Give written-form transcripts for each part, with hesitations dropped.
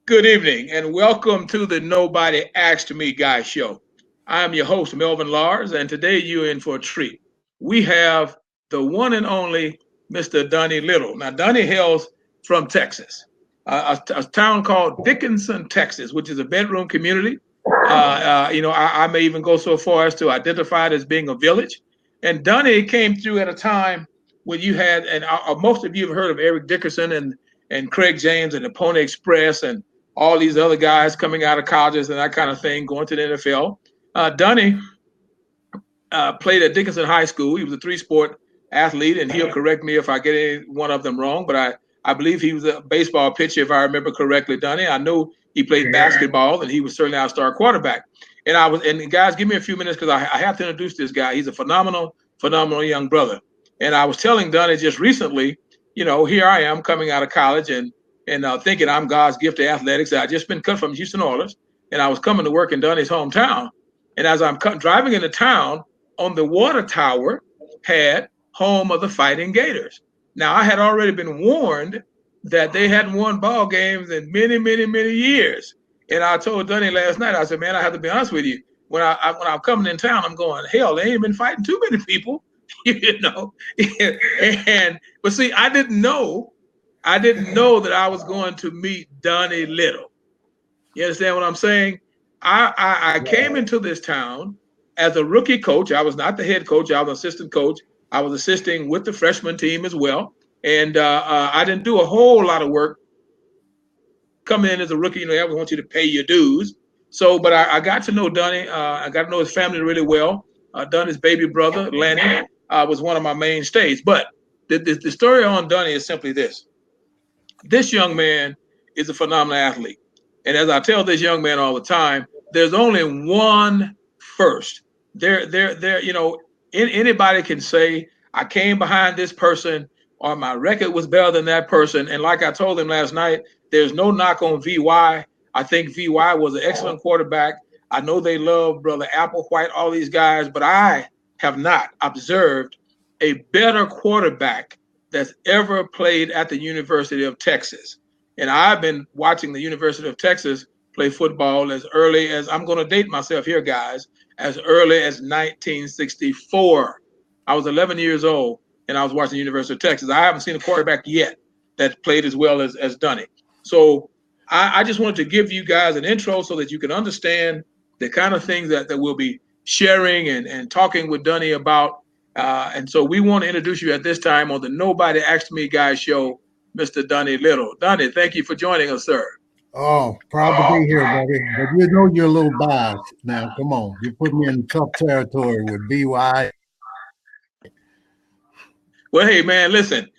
Good evening and welcome to the Nobody Asked Me Guy show. I'm your host, Melvin Lars, and today you're in for a treat. We have the one and only Mr. Donnie Little. Now, Donnie hails from Texas, a town called Dickinson, Texas, which is a bedroom community. I may even go so far as to identify it as being a village. And Donnie came through at a time when you had, and most of you have heard of Eric Dickerson and Craig James and the Pony Express and all these other guys coming out of colleges and that kind of thing, going to the NFL. Dunny played at Dickinson High School. He was a three-sport athlete, and he'll correct me if I get any one of them wrong, but I believe he was a baseball pitcher, if I remember correctly, Dunny. I know he played basketball, and he was certainly our star quarterback. And guys, give me a few minutes because I have to introduce this guy. He's a phenomenal young brother. And I was telling Dunny just recently, here I am coming out of college and thinking I'm God's gift to athletics. I just been cut from Houston Oilers, and I was coming to work in Dunny's hometown. And as I'm driving into town, on the water tower had home of the Fighting Gators. Now, I had already been warned that they hadn't won ball games in many, many, many years. And I told Dunny last night, I said, man, I have to be honest with you. When I'm coming in town, I'm going, hell, they ain't been fighting too many people, but see, I didn't know that I was going to meet Donnie Little. You understand what I'm saying? I came into this town as a rookie coach. I was not the head coach. I was an assistant coach. I was assisting with the freshman team as well. And I didn't do a whole lot of work coming in as a rookie. They always want you to pay your dues. So, but I got to know Donnie. I got to know his family really well. Donnie's baby brother, Lanny, was one of my mainstays. But the story on Donnie is simply this. This young man is a phenomenal athlete. And as I tell this young man all the time, there's only one first. Anybody can say, I came behind this person or my record was better than that person. And like I told him last night, there's no knock on VY. I think VY was an excellent quarterback. I know they love Brother Applewhite, all these guys, but I have not observed a better quarterback that's ever played at the University of Texas. And I've been watching the University of Texas play football as early as, I'm going to date myself here, guys, as early as 1964. I was 11 years old and I was watching the University of Texas. I haven't seen a quarterback yet that played as well as Dunny. So I just wanted to give you guys an intro so that you can understand the kind of things that we'll be sharing and talking with Dunny about. And so we want to introduce you at this time on the Nobody Asked Me Guy show, Mr. Donnie Little. Donnie, thank you for joining us, sir. Oh, proud to be here, buddy. But you know you're a little biased. Now, come on. You put me in tough territory with BY. Well, hey, man, listen.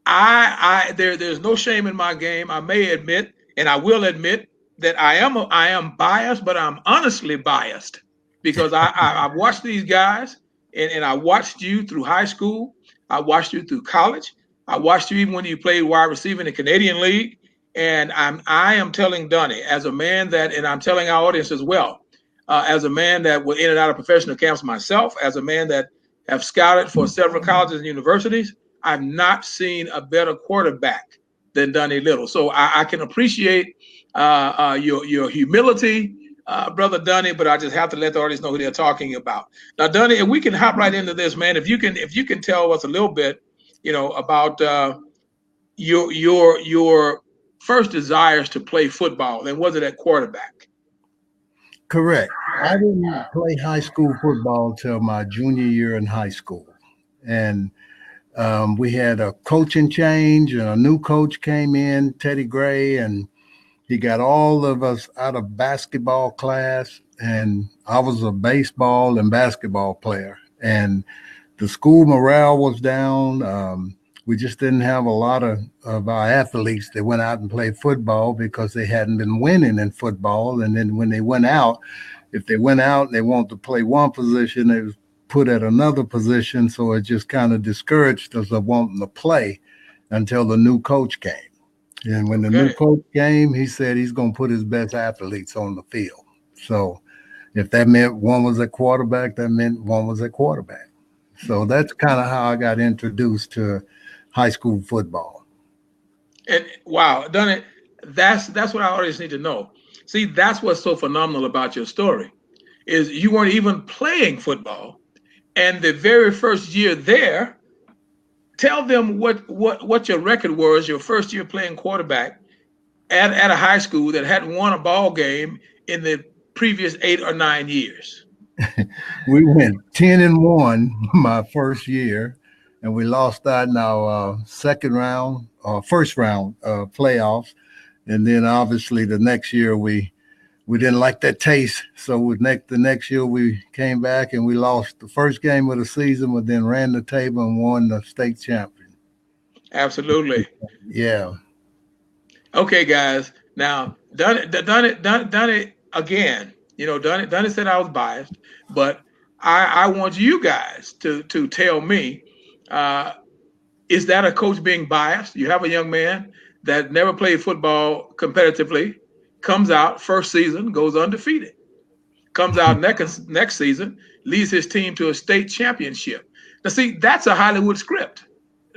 There's no shame in my game. I may admit, and I will admit, that I am biased, but I'm honestly biased because I've watched these guys, and I watched you through high school. I watched you through college. I watched you even when you played wide receiver in the Canadian League. And I am telling Donnie, as a man that, and I'm telling our audience as well, as a man that was in and out of professional camps myself, as a man that have scouted for several colleges and universities, I've not seen a better quarterback than Donnie Little. So I can appreciate your humility, Brother Donnie, but I just have to let the audience know who they're talking about. Now, Donnie, and we can hop right into this, man. If you can tell us a little bit, about your first desires to play football, and was it at quarterback? Correct. I didn't play high school football till my junior year in high school. And we had a coaching change, and a new coach came in, Teddy Gray, and he got all of us out of basketball class. And I was a baseball and basketball player. And the school morale was down. We just didn't have a lot of our athletes that went out and played football because they hadn't been winning in football. And then when they went out, if they went out and they wanted to play one position, they was put at another position. So it just kind of discouraged us of wanting to play until the new coach came. And when the new coach came, he said he's going to put his best athletes on the field. So if that meant one was at quarterback, that meant one was at quarterback. So that's kind of how I got introduced to high school football. And wow, Donnie, That's what I always need to know. See, that's what's so phenomenal about your story is you weren't even playing football, and the very first year there, tell them what your record was your first year playing quarterback at a high school that hadn't won a ball game in the previous 8 or 9 years. We went 10-1 my first year, and we lost that in our second round or first round playoffs. And then obviously the next year we didn't like that taste. So the next year we came back and we lost the first game of the season, but then ran the table and won the state champion. Absolutely. Yeah. Okay, guys. Now, done it again. Done it said I was biased, but I want you guys to tell me, uh, is that a coach being biased? You have a young man that never played football competitively, comes out first season, goes undefeated, comes out next season, leads his team to a state championship. Now, see, that's a Hollywood script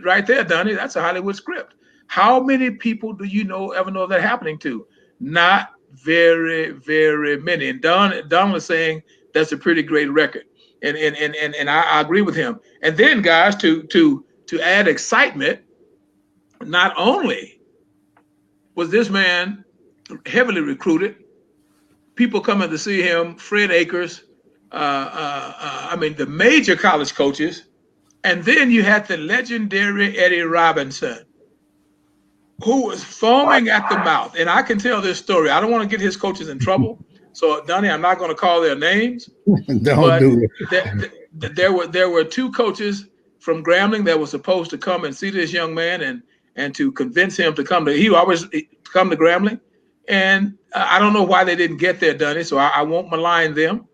right there, Donnie. That's a Hollywood script. How many people do you know ever know that happening to? Not very, very many. And Don was saying that's a pretty great record, and I agree with him. And then, guys, to add excitement, not only was this man heavily recruited, people coming to see him, Fred Akers, I mean, the major college coaches. And then you had the legendary Eddie Robinson, who was foaming at the mouth. And I can tell this story. I don't want to get his coaches in trouble. So, Donnie, I'm not going to call their names. Don't do it. There were two coaches from Grambling that were supposed to come and see this young man and to convince him to come to. He always come to Grambling, and I don't know why they didn't get there, Donnie. So I won't malign them,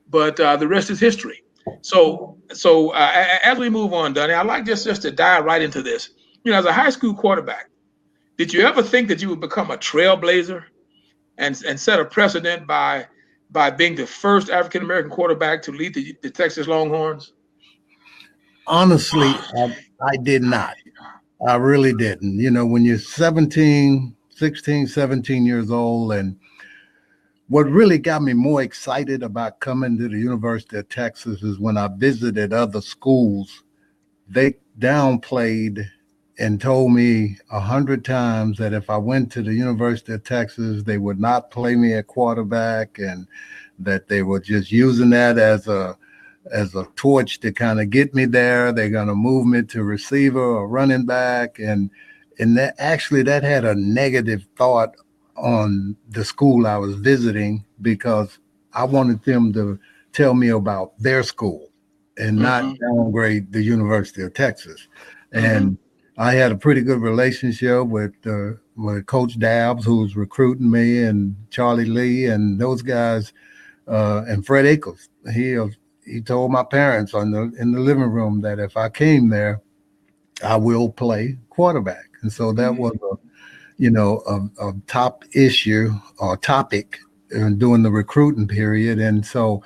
but the rest is history. So as we move on, Donnie, I'd like just to dive right into this. As a high school quarterback, did you ever think that you would become a trailblazer and set a precedent by being the first African American quarterback to lead the Texas Longhorns? Honestly, I did not. I really didn't. When you're 17, 16, 17 years old, and what really got me more excited about coming to the University of Texas is when I visited other schools, they downplayed and told me 100 times that if I went to the University of Texas, they would not play me at quarterback, and that they were just using that as a torch to kind of get me there. They're going to move me to receiver or running back. And that had a negative thought on the school I was visiting, because I wanted them to tell me about their school and not downgrade the University of Texas. And I had a pretty good relationship with Coach Dabbs, who was recruiting me, and Charlie Lee and those guys, and Fred Akers. He told my parents in the living room that if I came there, I will play quarterback. And so that was a top issue or topic during the recruiting period. And so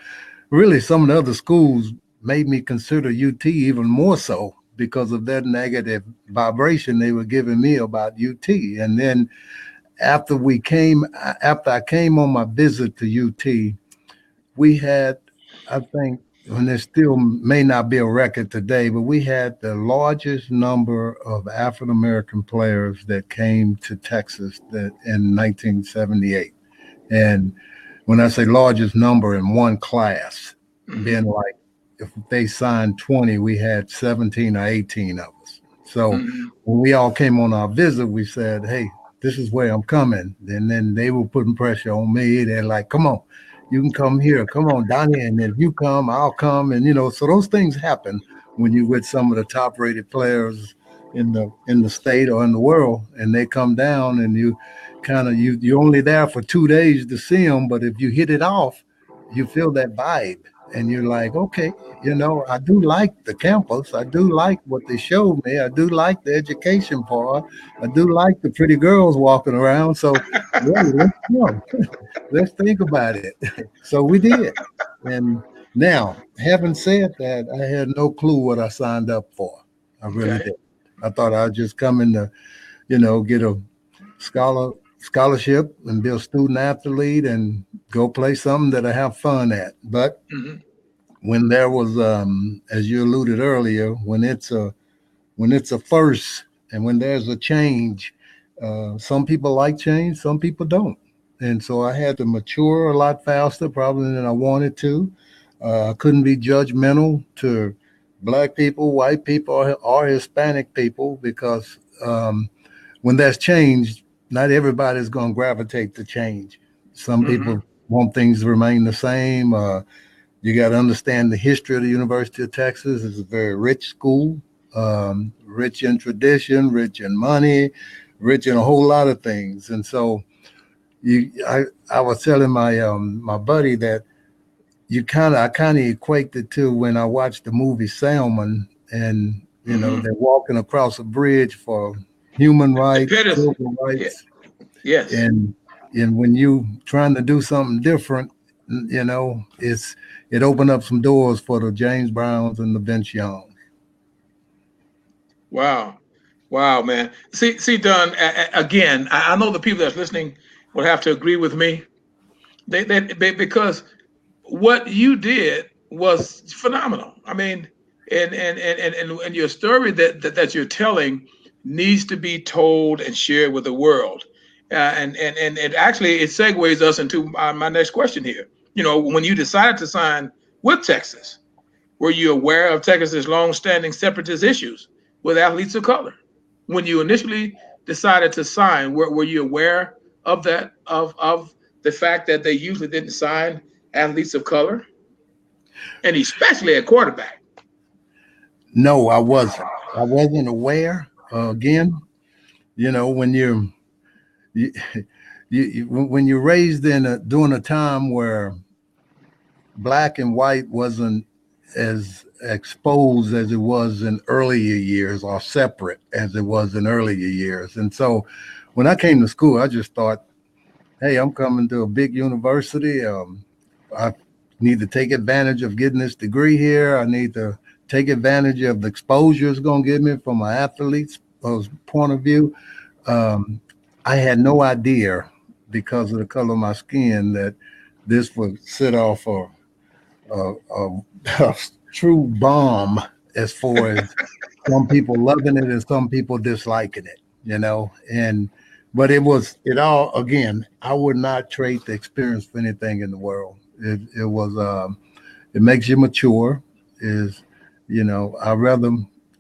really some of the other schools made me consider UT even more so because of that negative vibration they were giving me about UT. And then after I came on my visit to UT, we had, I think, and there still may not be a record today, but we had the largest number of African American players that came to Texas in 1978. And when I say largest number in one class, being like, if they signed 20, we had 17 or 18 of us. So when we all came on our visit, we said, hey, this is where I'm coming. And then they were putting pressure on me. They're like, come on, you can come here. Come on, Donnie. And if you come, I'll come. And, so those things happen when you're with some of the top rated players in the state or in the world, and they come down and you're only there for 2 days to see them. But if you hit it off, you feel that vibe. And you're like, okay, I do like the campus. I do like what they showed me. I do like the education part. I do like the pretty girls walking around. So, let's go. Let's think about it. So we did. And now, having said that, I had no clue what I signed up for. I really did. I thought I'd just come in to, get a scholarship and be a student athlete and go play something that I have fun at. But Mm-hmm. when there was, as you alluded earlier, when it's a first and when there's a change, some people like change, some people don't. And so I had to mature a lot faster, probably than I wanted to. I couldn't be judgmental to black people, white people, or Hispanic people because when there's change, not everybody's going to gravitate to change. Some Mm-hmm. people want things to remain the same. You got to understand the history of the University of Texas. It's a very rich school, rich in tradition, rich in money, rich in a whole lot of things. And so I was telling my buddy that I kind of equate it to when I watched the movie Salmon, and Mm-hmm. they're walking across a bridge for human The rights, Pettis, civil yeah, rights, yes. and when you trying to do something different, it opened up some doors for the James Browns and the Vince Young. Wow. Wow, man. See, Don, again, I know the people that's listening will have to agree with me. Because what you did was phenomenal. I mean, and your story that you're telling needs to be told and shared with the world. And actually, it segues us into my next question here. When you decided to sign with Texas, were you aware of Texas's long-standing separatist issues with athletes of color? When you initially decided to sign, were you aware of that, of the fact that they usually didn't sign athletes of color, and especially at quarterback? No, I wasn't. I wasn't aware. Again, when you, when you're raised during a time where black and white wasn't as exposed as it was in earlier years or separate as it was in earlier years. And so when I came to school, I just thought, hey, I'm coming to a big university. I need to take advantage of getting this degree here. I need to take advantage of the exposure it's going to give me from my athlete's point of view. Um, I had no idea because of the color of my skin that this would set off a true bomb as far as some people loving it and some people disliking it. And but it all again, I would not trade the experience for anything in the world. It was it makes you mature. Is I rather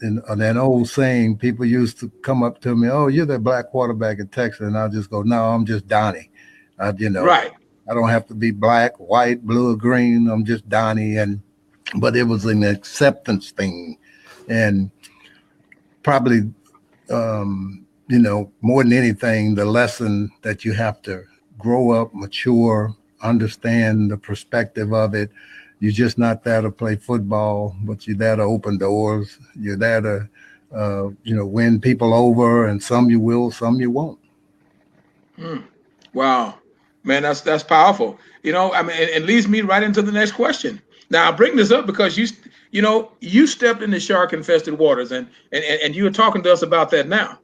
in that old saying, people used to come up to me, oh, you're the black quarterback in Texas, and I'll just go, no, I'm just Donnie. I, you know, Right. I don't have to be black, white, blue, or green. I'm just Donnie. But it was an acceptance thing, and probably more than anything, the lesson that you have to grow up, mature, understand the perspective of it. You're just not there to play football, but you're there to open doors. You're there to, win people over, and some you will, some you won't. Mm. Wow, man, that's powerful. I mean, it leads me right into the next question. Now, I bring this up because you stepped into shark-infested waters, and you were talking to us about that now.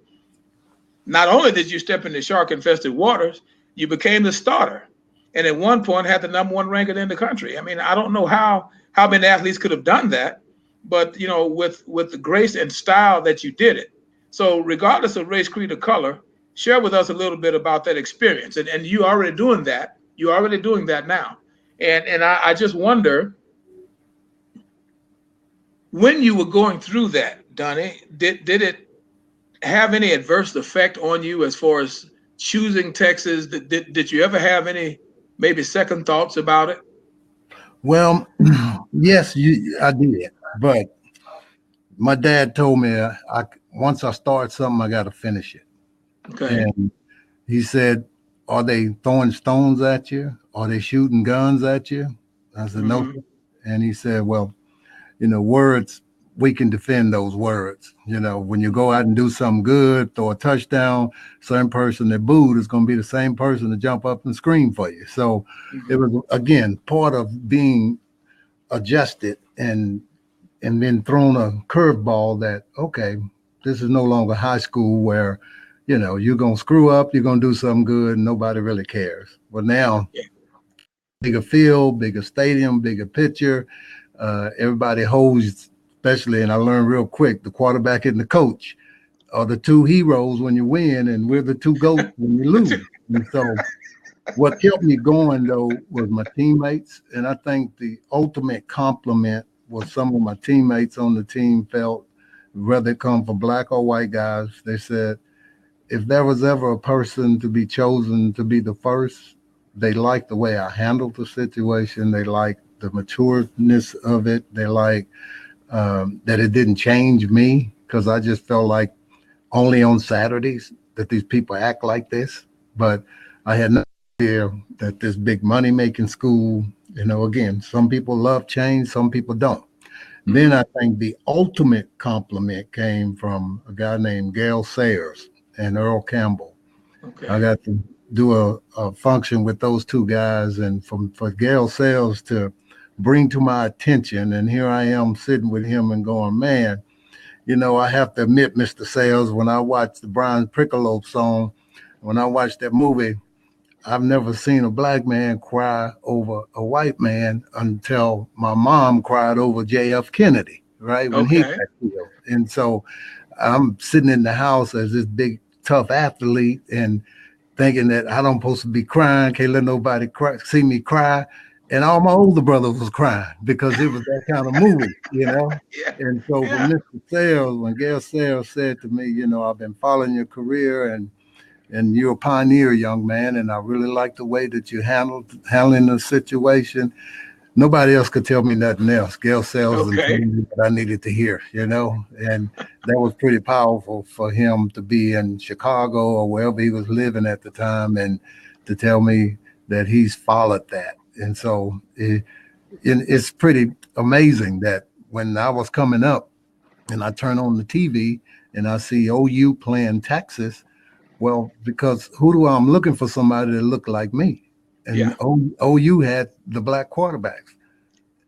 Not only did you step into shark-infested waters, you became the starter, and at one point had the number one ranking in the country. I mean, I don't know how many athletes could have done that, but with the grace and style that you did it. So, regardless of race, creed, or color, share with us a little bit about that experience. And you already doing that. You're already doing that now. And I just wonder, when you were going through that, Donnie, did it have any adverse effect on you as far as choosing Texas? Did you ever have any maybe second thoughts about it? Well, yes, I did, but my dad told me once I start something, I got to finish it. Okay. And he said, "Are they throwing stones at you? Are they shooting guns at you?" I said, "No, Hmm. sir." And he said, "Well, words, we can defend those words. When you go out and do something good, throw a touchdown, same person that booed is going to be the same person to jump up and scream for you." So it Hmm. was, again, part of being adjusted and then thrown a curveball that, okay, this is no longer high school where, you're going to screw up, you're going to do something good, and nobody really cares. Well, now, Yeah. bigger field, bigger stadium, bigger picture. Everybody holds, especially, and I learned real quick, the quarterback and the coach are the two heroes when you win, and we're the two goats when you lose. And so what kept me going, though, was my teammates. And I think the ultimate compliment was some of my teammates on the team felt, whether it come from black or white guys, they said, if there was ever a person to be chosen to be the first, they liked the way I handled the situation. They liked the matureness of it. They liked that it didn't change me because I just felt like only on Saturdays that these people act like this. But I had no idea that this big money making school, again, some people love change, some people don't. Then I think the ultimate compliment came from a guy named Gail Sayers and Earl Campbell. I Okay. got to do a function with those two guys, and for Gail Sayers to bring to my attention, and here I am sitting with him and going, man, I have to admit, Mr. Sayers, when I watched the Brian Piccolo song, when I watched that movie, I've never seen a black man cry over a white man until my mom cried over JF Kennedy, right? When he Okay. got killed. And so I'm sitting in the house as this big, tough athlete and thinking that I don't supposed to be crying, can't let nobody see me cry. And all my older brothers was crying because it was that kind of movie. Yeah. And so for Yeah. Mr. Sales, when Gail Sales said to me, I've been following your career and you're a pioneer, young man, and I really like the way that you handling the situation. Nobody else could tell me nothing else. Gail Sales and told Okay. me what I needed to hear. And that was pretty powerful for him to be in Chicago or wherever he was living at the time and to tell me that he's followed that. And so it's pretty amazing that when I was coming up and I turn on the TV and I see OU playing Texas, well, because I'm looking for somebody that looked like me. And Yeah. OU had the black quarterbacks.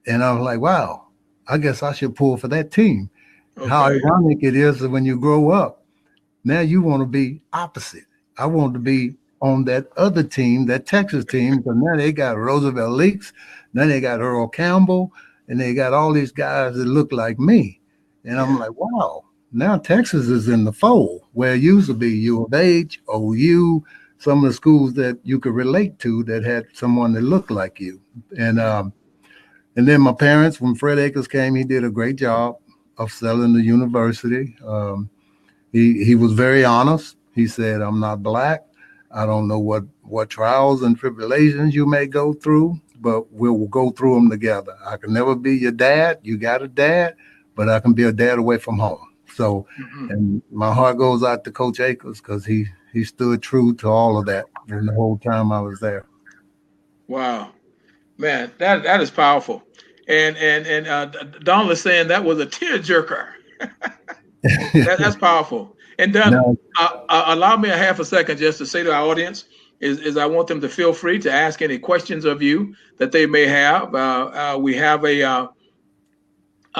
And I was like, wow, I guess I should pull for that team. How Okay. ironic it is that when you grow up, now you want to be opposite. I want to be on that other team, that Texas team, because now they got Roosevelt Leaks, now they got Earl Campbell, and they got all these guys that look like me. And I'm Yeah. like, wow, now Texas is in the fold where it used to be U of H, OU, some of the schools that you could relate to that had someone that looked like you. And Yeah. and then my parents, when Fred Akers came, he did a great job of selling the university. He was very honest. He said, "I'm not black. I don't know what trials and tribulations you may go through, but we'll go through them together. I can never be your dad. You got a dad, but I can be a dad away from home." So, Mhm. and my heart goes out to Coach Akers because he stood true to all of that, and the whole time I was there. Wow. Man, that is powerful. And Donald is saying that was a tearjerker. That's powerful. And then Now, allow me a half a second just to say to our audience is I want them to feel free to ask any questions of you that they may have. We have a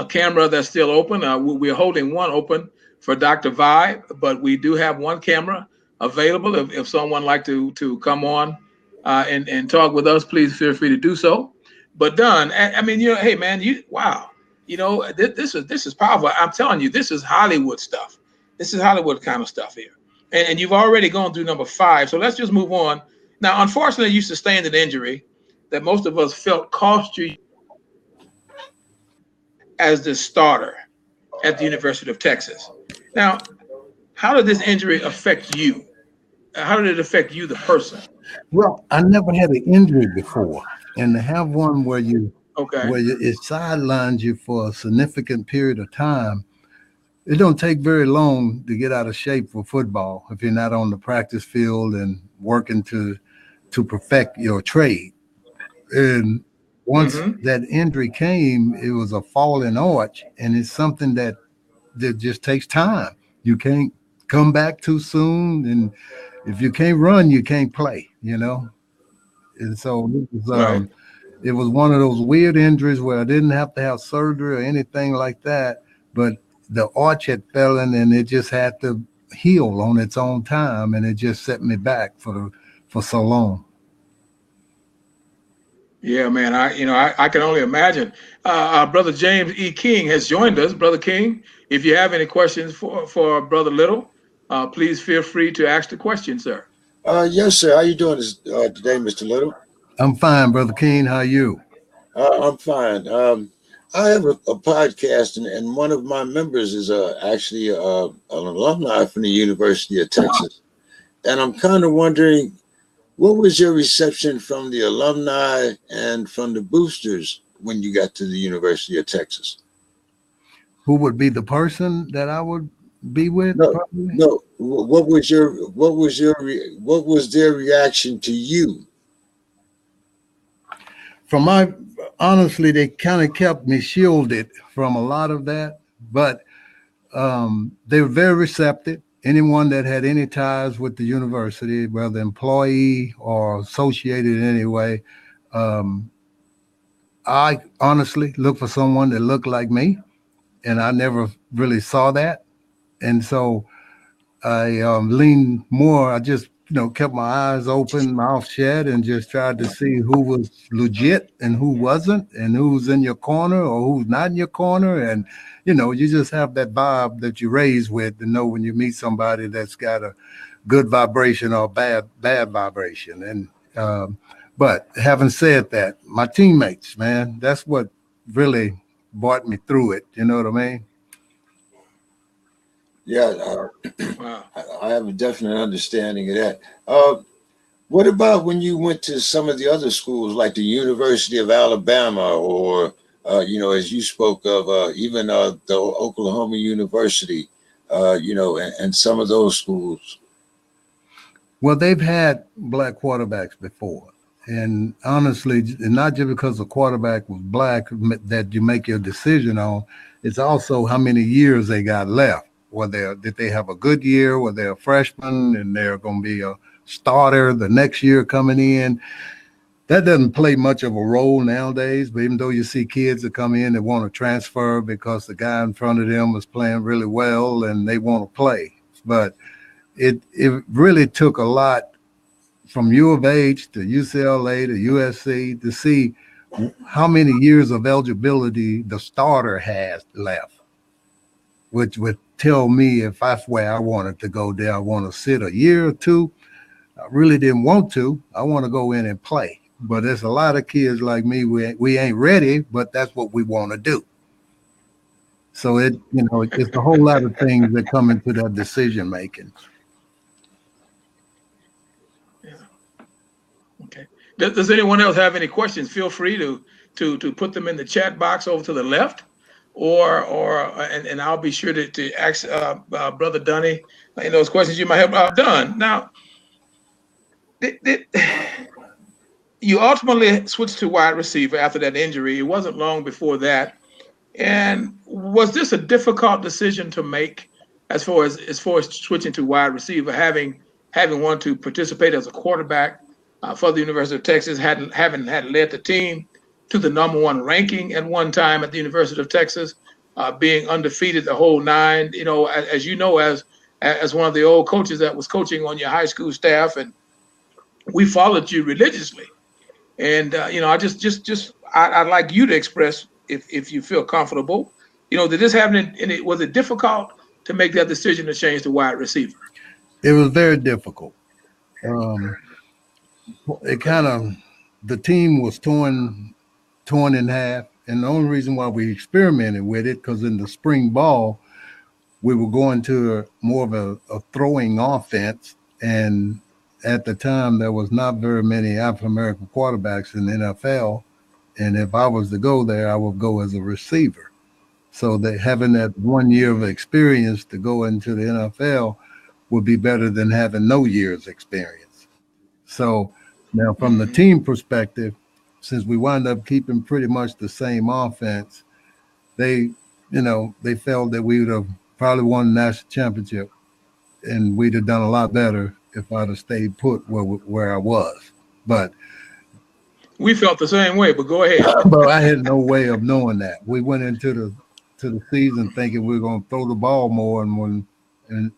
camera that's still open. We're holding one open for Dr. Vibe, but we do have one camera available. If someone like to come on and talk with us, please feel free to do so. But Don, I mean, hey man, you wow, this is powerful. I'm telling you, this is Hollywood stuff. This is Hollywood kind of stuff here, and you've already gone through number five. So let's just move on. Now, unfortunately, you sustained an injury that most of us felt cost you as the starter at the University of Texas. Now, how did this injury affect you? How did it affect you, the person? well, I never had an injury before, and to have one Okay. it sidelines you for a significant period of time. It don't take very long to get out of shape for football if you're not on the practice field and working to perfect your trade. And once Mm-hmm. that injury came, it was a falling arch, and it's something that just takes time. You can't come back too soon, and if you can't run, you can't play. And so Right. it was one of those weird injuries where I didn't have to have surgery or anything like that, but the arch had fallen and it just had to heal on its own time, and it just set me back for so long. Yeah, man. I can only imagine. Our brother James E. King has joined us. Brother King, if you have any questions for Brother Little, please feel free to ask the question, sir. Yes, sir. How you doing today, Mr. Little? I'm fine, Brother King. How are you? I'm fine. I have a podcast, and one of my members is actually an alumni from the University of Texas. And I'm kind of wondering, what was your reception from the alumni and from the boosters when you got to the University of Texas? Who would be the person that I would be with? No, Probably. no. What was their reaction to you? From my honestly, they kind of kept me shielded from a lot of that, but they were very receptive. Anyone that had any ties with the university, whether employee or associated in any way, um, I honestly looked for someone that looked like me, and I never really saw that. And so I leaned more. I just, kept my eyes open, mouth shut, and just tried to see who was legit and who wasn't, and who's in your corner or who's not in your corner. And, you just have that vibe that you raise with to know when you meet somebody that's got a good vibration or bad vibration. And, but having said that, my teammates, man, that's what really brought me through it. You know what I mean? Yeah, Wow. I have a definite understanding of that. What about when you went to some of the other schools, like the University of Alabama, or as you spoke of, even the Oklahoma University, and some of those schools? Well, they've had black quarterbacks before. And honestly, not just because the quarterback was black that you make your decision on, it's also how many years they got left. Did they have a good year? Were they a freshman and they're going to be a starter the next year coming in? That doesn't play much of a role nowadays. But even though you see kids that come in that want to transfer because the guy in front of them was playing really well and they want to play, but it really took a lot from U of H to UCLA to USC to see how many years of eligibility the starter has left, which would tell me if that's where I wanted to go there. I want to sit a year or two. I really didn't want to. I want to go in and play. But there's a lot of kids like me. We ain't ready, but that's what we want to do. So it's a whole lot of things that come into that decision making. Yeah. Okay. Does anyone else have any questions? Feel free to put them in the chat box over to the left, and I'll be sure to ask Brother Dunny those questions you might have done. Now, you ultimately switched to wide receiver after that injury. It wasn't long before that. And was this a difficult decision to make as far as switching to wide receiver, having wanted to participate as a quarterback for the University of Texas, having had led the team to the #1 ranking at one time at the University of Texas, being undefeated the whole nine, as you know, as one of the old coaches that was coaching on your high school staff, and we followed you religiously. And I'd like you to express, if you feel comfortable, did this happen? And was it difficult to make that decision to change to wide receiver? It was very difficult. The team was torn in half, and the only reason why we experimented with it, because in the spring ball we were going to more of a throwing offense, and at the time there was not very many African American quarterbacks in the NFL, and if I was to go there, I would go as a receiver. So that having that 1 year of experience to go into the NFL would be better than having no year's experience. So now from the team perspective, since we wound up keeping pretty much the same offense, they felt that we would have probably won the national championship, and we'd have done a lot better if I'd have stayed put where I was. But we felt the same way, but go ahead. But I had no way of knowing that. We went into the season thinking we were going to throw the ball more, and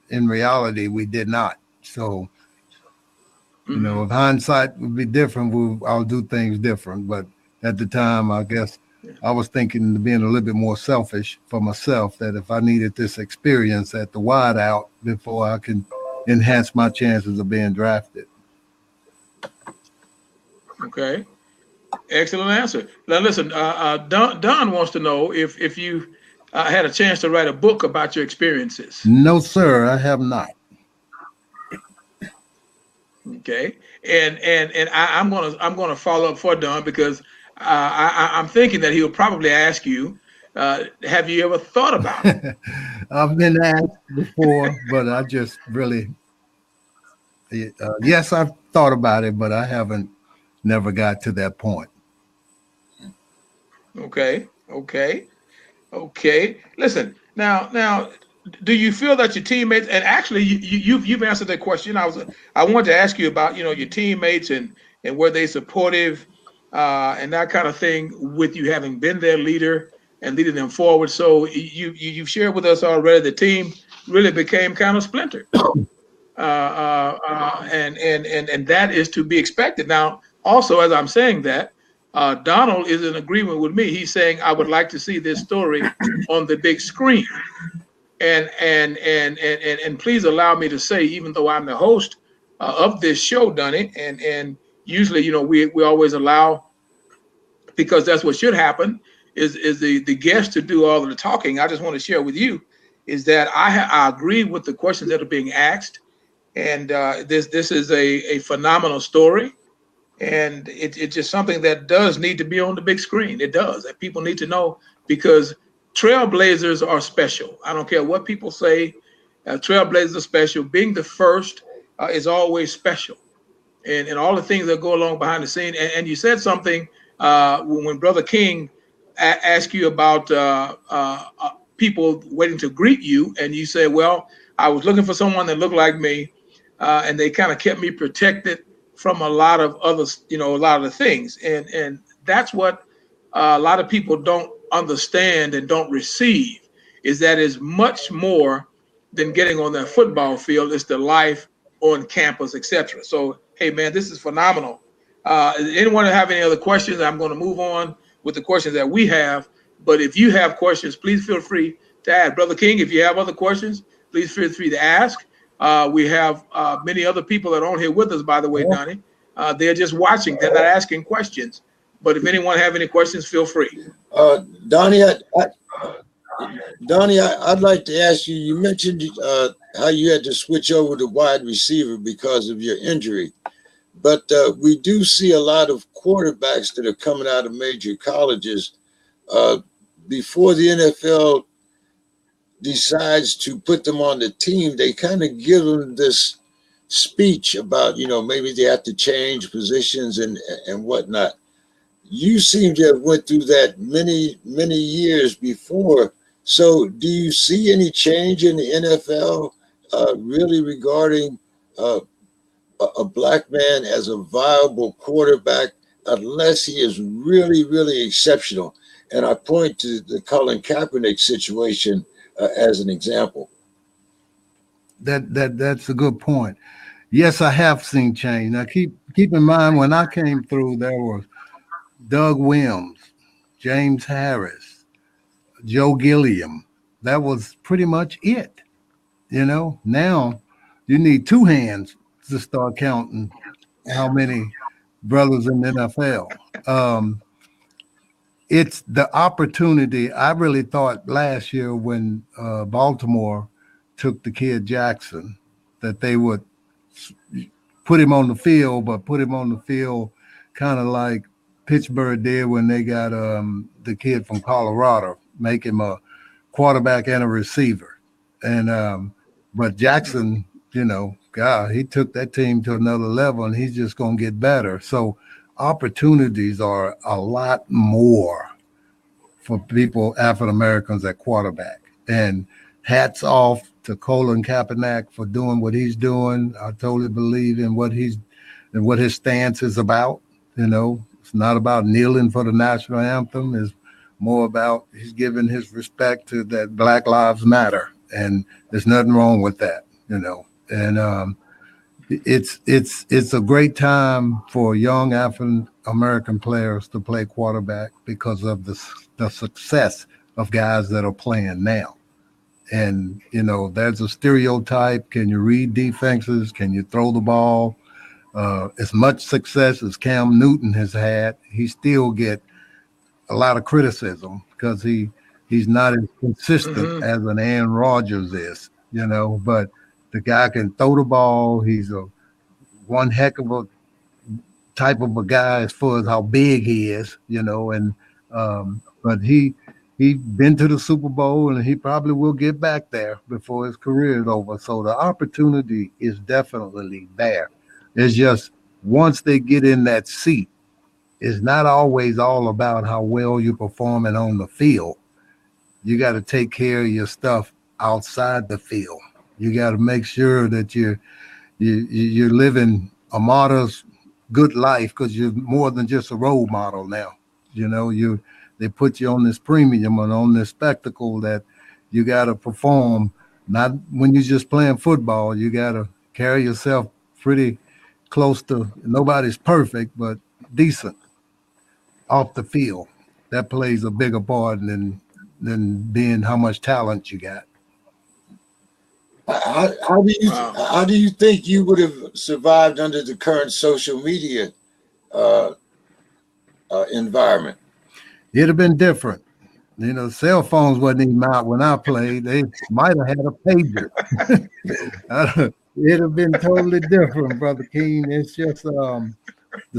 in reality, we did not. So, if hindsight would be different, I'll do things different. But at the time, I guess I was thinking being a little bit more selfish for myself, that if I needed this experience at the wide out before I can enhance my chances of being drafted. Okay. Excellent answer. Now, listen, Don wants to know if you had a chance to write a book about your experiences. No, sir, I have not. Okay, and I'm gonna follow up for Don, because I'm thinking that he'll probably ask you, have you ever thought about it? I've been asked before, but I just really, yes, I've thought about it, but I haven't, never got to that point. Okay, okay, okay. Listen, now, do you feel that your teammates, and actually you've answered that question. I wanted to ask you about your teammates and were they supportive and that kind of thing, with you having been their leader and leading them forward. So you've shared with us already the team really became kind of splintered, and that is to be expected. Now, also, as I'm saying that, Donald is in agreement with me. He's saying, I would like to see this story on the big screen. And please allow me to say, even though I'm the host of this show, Donnie, and usually, we always allow, because that's what should happen, is the guest to do all of the talking. I just want to share with you is that I agree with the questions that are being asked, and this is a phenomenal story. And it's just something that does need to be on the big screen. It does. And people need to know, because trailblazers are special. I don't care what people say. Trailblazers are special. Being the first is always special. And all the things that go along behind the scene. And you said something when Brother King asked you about people waiting to greet you. And you said, well, I was looking for someone that looked like me. And they kind of kept me protected from a lot of others, a lot of the things. And that's what a lot of people don't understand and don't receive, is that is much more than getting on that football field. It's the life on campus, etc. So, hey, man, this is phenomenal. Anyone have any other questions? I'm going to move on with the questions that we have. But if you have questions, please feel free to ask. Brother King, if you have other questions, please feel free to ask. We have many other people that are on here with us, by the way, Donnie. They're just watching. They're not asking questions. But if anyone have any questions, feel free. Donnie, I'd like to ask you, you mentioned how you had to switch over to wide receiver because of your injury. But we do see a lot of quarterbacks that are coming out of major colleges before the NFL decides to put them on the team. They kind of give them this speech about, maybe they have to change positions and whatnot. You seem to have went through that many years before. So do you see any change in the NFL really regarding a black man as a viable quarterback, unless he is really, really exceptional? And I point to the Colin Kaepernick situation as an example. That's a good point. Yes, I have seen change. Now keep in mind, when I came through, there was Doug Williams, James Harris, Joe Gilliam. That was pretty much it. Now you need two hands to start counting how many brothers in the NFL. It's the opportunity. I really thought last year when Baltimore took the kid Jackson that they would put him on the field, but put him on the field kind of like Pittsburgh did when they got the kid from Colorado, make him a quarterback and a receiver. And but Jackson, God, he took that team to another level, and he's just going to get better. So opportunities are a lot more for people, African Americans at quarterback. And hats off to Colin Kaepernick for doing what he's doing. I totally believe in what his stance is about. It's not about kneeling for the national anthem. It's more about he's giving his respect to that Black Lives Matter. and there's nothing wrong with that, you know. And it's a great time for young African American players to play quarterback because of the success of guys that are playing now. And you know, there's a stereotype: can you read defenses? Can you throw the ball? As much success as Cam Newton has had, he still get a lot of criticism because he's not as consistent as an Aaron Rodgers is, you know. But the guy can throw the ball. He's a one heck of a type of a guy as far as how big he is, you know. And but he been to the Super Bowl and he probably will get back there before his career is over. So the opportunity is definitely there. It's just once they get in that seat, it's not always all about how well you're performing on the field. You got to take care of your stuff outside the field. You got to make sure that you're living a modest, good life because you're more than just a role model now. You know, they put you on this premium and on this spectacle that you got to perform. Not when you're just playing football. You got to carry yourself pretty close to. Nobody's perfect, but decent off the field. That plays a bigger part than being how much talent you got. How do you think you would have survived under the current social media environment? It'd have been different. You know, cell phones wasn't even out when I played. They might have had a pager. It'd have been totally different, Brother King. It's just the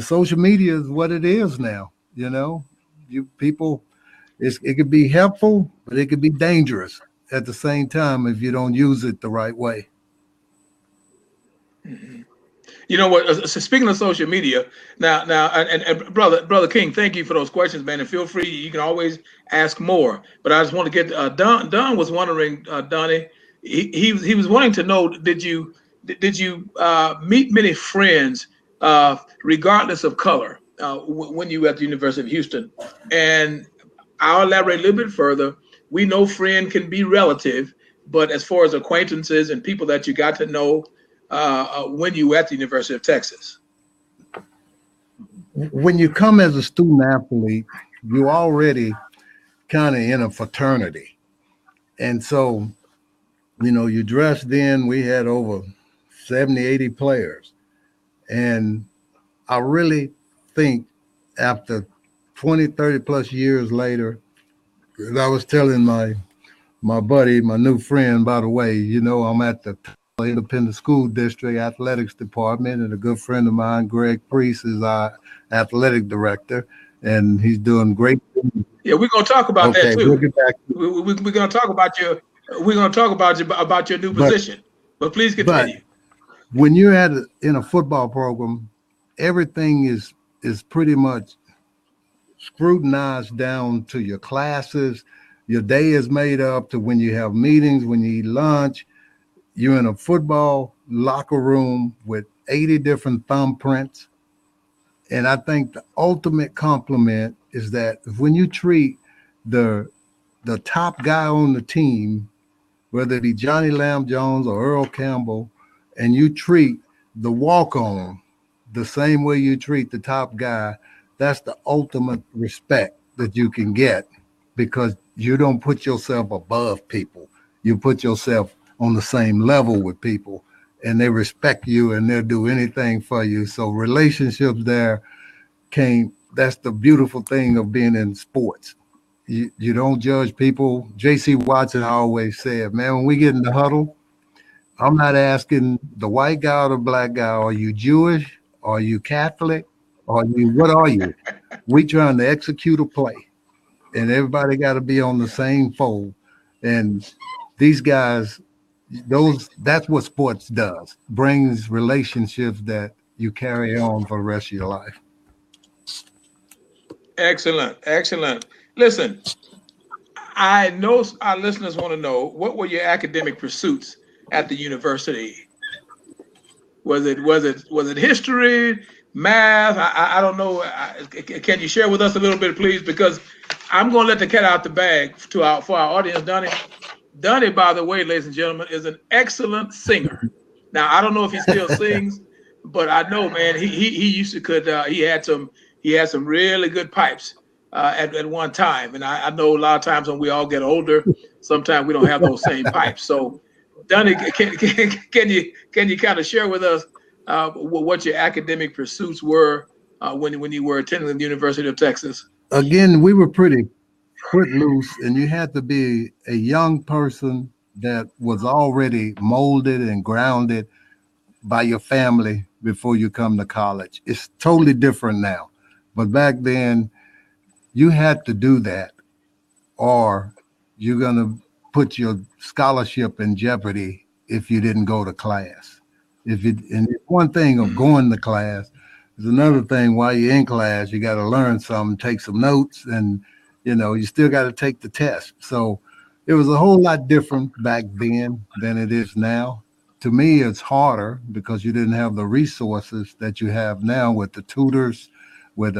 social media is what it is now. You know, it could be helpful, but it could be dangerous at the same time if you don't use it the right way. You know what? So speaking of social media, now, and brother King, thank you for those questions, man. And feel free, you can always ask more. But I just want to get Don was wondering, Donnie, he was wanting to know, did you meet many friends, regardless of color, when you were at the University of Houston? And I'll elaborate a little bit further. We know friend can be relative, but as far as acquaintances and people that you got to know when you were at the University of Texas. When you come as a student athlete, you're already kind of in a fraternity. And so, you know, you dressed in, we had over 70, 80 players. And I really think after 20, 30 plus years later, I was telling my buddy, my new friend, by the way, you know, I'm at the Independent School District Athletics Department, and a good friend of mine, Greg Priest, is our athletic director, and he's doing great things. Yeah, we're gonna talk about that too. We'll get back we're gonna talk about your new position. But please continue. But when you're in a football program, everything is pretty much scrutinized down to your classes. Your day is made up to when you have meetings, when you eat lunch. You're in a football locker room with 80 different thumbprints. And I think the ultimate compliment is that when you treat the top guy on the team, whether it be Johnny Lamb Jones or Earl Campbell, and you treat the walk-on the same way you treat the top guy, that's the ultimate respect that you can get, because you don't put yourself above people. You put yourself on the same level with people, and they respect you and they'll do anything for you. So relationships there that's the beautiful thing of being in sports. You don't judge people. J.C. Watson always said, man, when we get in the huddle, I'm not asking the white guy or the black guy, are you Jewish? Are you Catholic? What are you? We trying to execute a play, and everybody got to be on the same fold. And these guys, that's what sports does, brings relationships that you carry on for the rest of your life. Excellent. Listen, I know our listeners want to know, what were your academic pursuits at the university? Was it history, math? I don't know. Can you share with us a little bit, please? Because I'm going to let the cat out the bag for our audience, Donnie. Donnie, by the way, ladies and gentlemen, is an excellent singer. Now, I don't know if he still sings, but I know, man, he used to could he had some really good pipes at one time, and I know a lot of times when we all get older, sometimes we don't have those same pipes. So, Donnie, can you kind of share with us what your academic pursuits were when you were attending the University of Texas? Again, we were pretty footloose, and you had to be a young person that was already molded and grounded by your family before you come to college. It's totally different now. But back then, you had to do that, or you're going to put your scholarship in jeopardy if you didn't go to class. And it's one thing of Mhm. going to class. There's another thing while you're in class, you got to learn something, take some notes, and you still got to take the test. So it was a whole lot different back then than it is now. To me, it's harder because you didn't have the resources that you have now with the tutors, with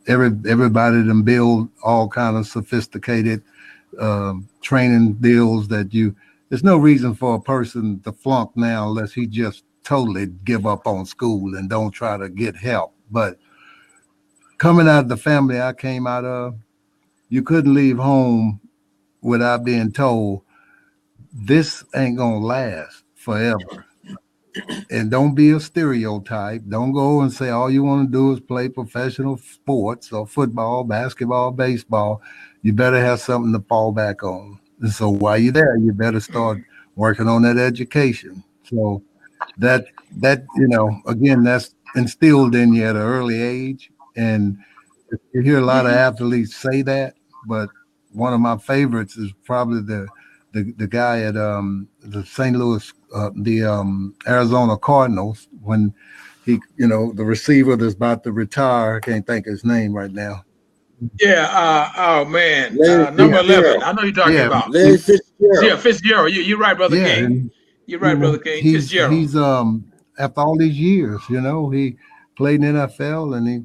everybody that build all kind of sophisticated training deals that you. There's no reason for a person to flunk now unless he just totally give up on school and don't try to get help. But coming out of the family I came out of, you couldn't leave home without being told this ain't gonna last forever. And don't be a stereotype. Don't go and say all you want to do is play professional sports or football, basketball, baseball. You better have something to fall back on. And so while you're there, you better start working on that education. So that again, that's instilled in you at an early age. And you hear a lot of Mhm. athletes say that, but one of my favorites is probably the guy at the St. Louis, the Arizona Cardinals, when the receiver that's about to retire. I can't think of his name right now. Yeah. Oh man. Larry Yeah, Number 11. Fitzgerald. I know you're talking yeah, about. Larry Yeah, Fitzgerald. Fitzgerald. You're right, brother yeah, King. and You're right, brother King. Fitzgerald. he's after all these years, he played in the NFL and he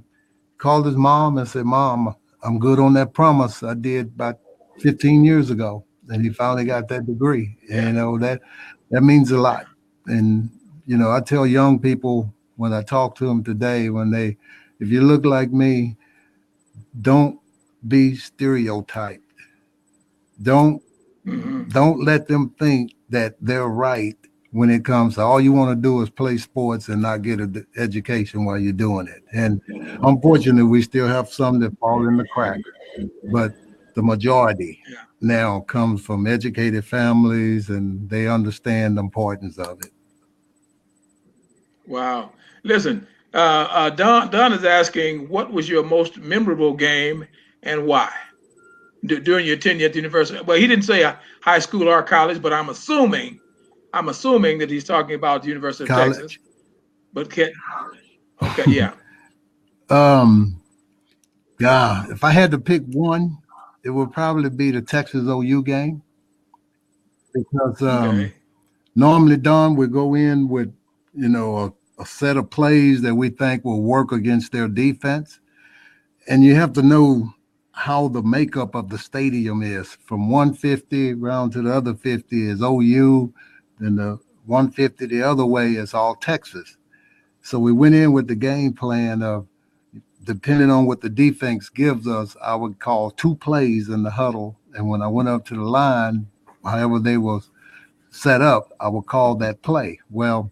called his mom and said, "Mom, I'm good on that promise I did about 15 years ago." And he finally got that degree. And Yeah. that means a lot. And I tell young people when I talk to them today, if you look like me, don't be stereotyped. Don't Hmm. don't let them think that they're right when it comes to all you want to do is play sports and not get an education while you're doing it. And unfortunately, we still have some that fall in the cracks, but the majority Yeah. now comes from educated families and they understand the importance of it. Wow. Listen, Don is asking, what was your most memorable game and why during your tenure at the university? Well, he didn't say a high school or college, but I'm assuming that he's talking about the University of Texas. College. But okay, yeah, um, yeah, if I had to pick one, it would probably be the Texas OU game because okay, normally, Don, we go in with, a set of plays that we think will work against their defense. And you have to know how the makeup of the stadium is. From 150 round to the other 50 is OU, and the 150 the other way is all Texas. So we went in with the game plan of, depending on what the defense gives us, I would call two plays in the huddle. And when I went up to the line, however they were set up, I would call that play. Well,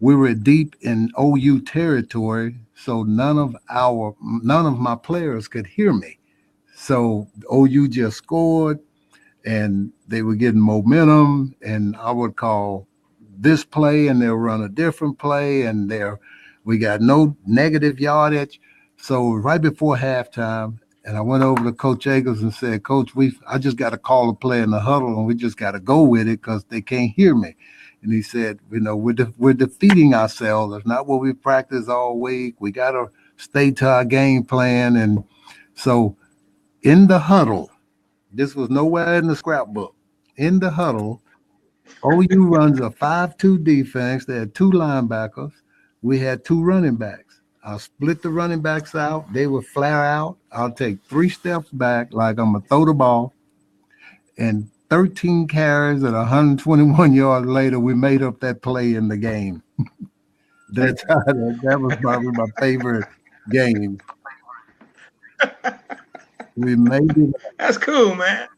we were deep in OU territory, so none of my players could hear me. So OU just scored, and they were getting momentum, and I would call this play, and they'll run a different play, and we got no negative yardage. So right before halftime, and I went over to Coach Eggers and said, "Coach, I just got to call a play in the huddle, and we just got to go with it because they can't hear me." And he said, we're defeating ourselves. It's not what we practice all week. We got to stay to our game plan. And so in the huddle, this was nowhere in the scrapbook. In the huddle, OU runs a 5-2 defense. They had two linebackers. We had two running backs. I'll split the running backs out. They would flare out. I'll take 3 steps back like I'm going to throw the ball. And 13 carries and 121 yards later, we made up that play in the game. That was probably my favorite game. We made it. That's cool, man.